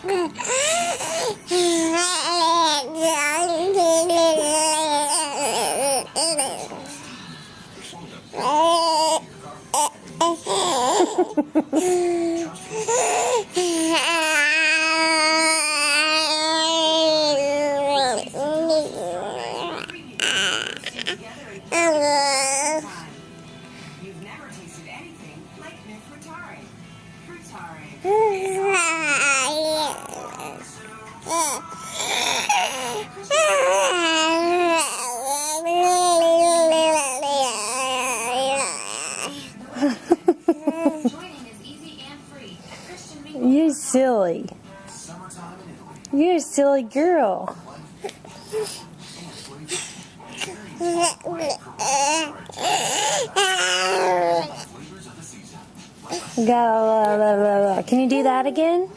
You've never tasted anything like new Frutari. Frutari. Joining is easy and free. You're silly. You're a silly girl. Go. Can you do that again?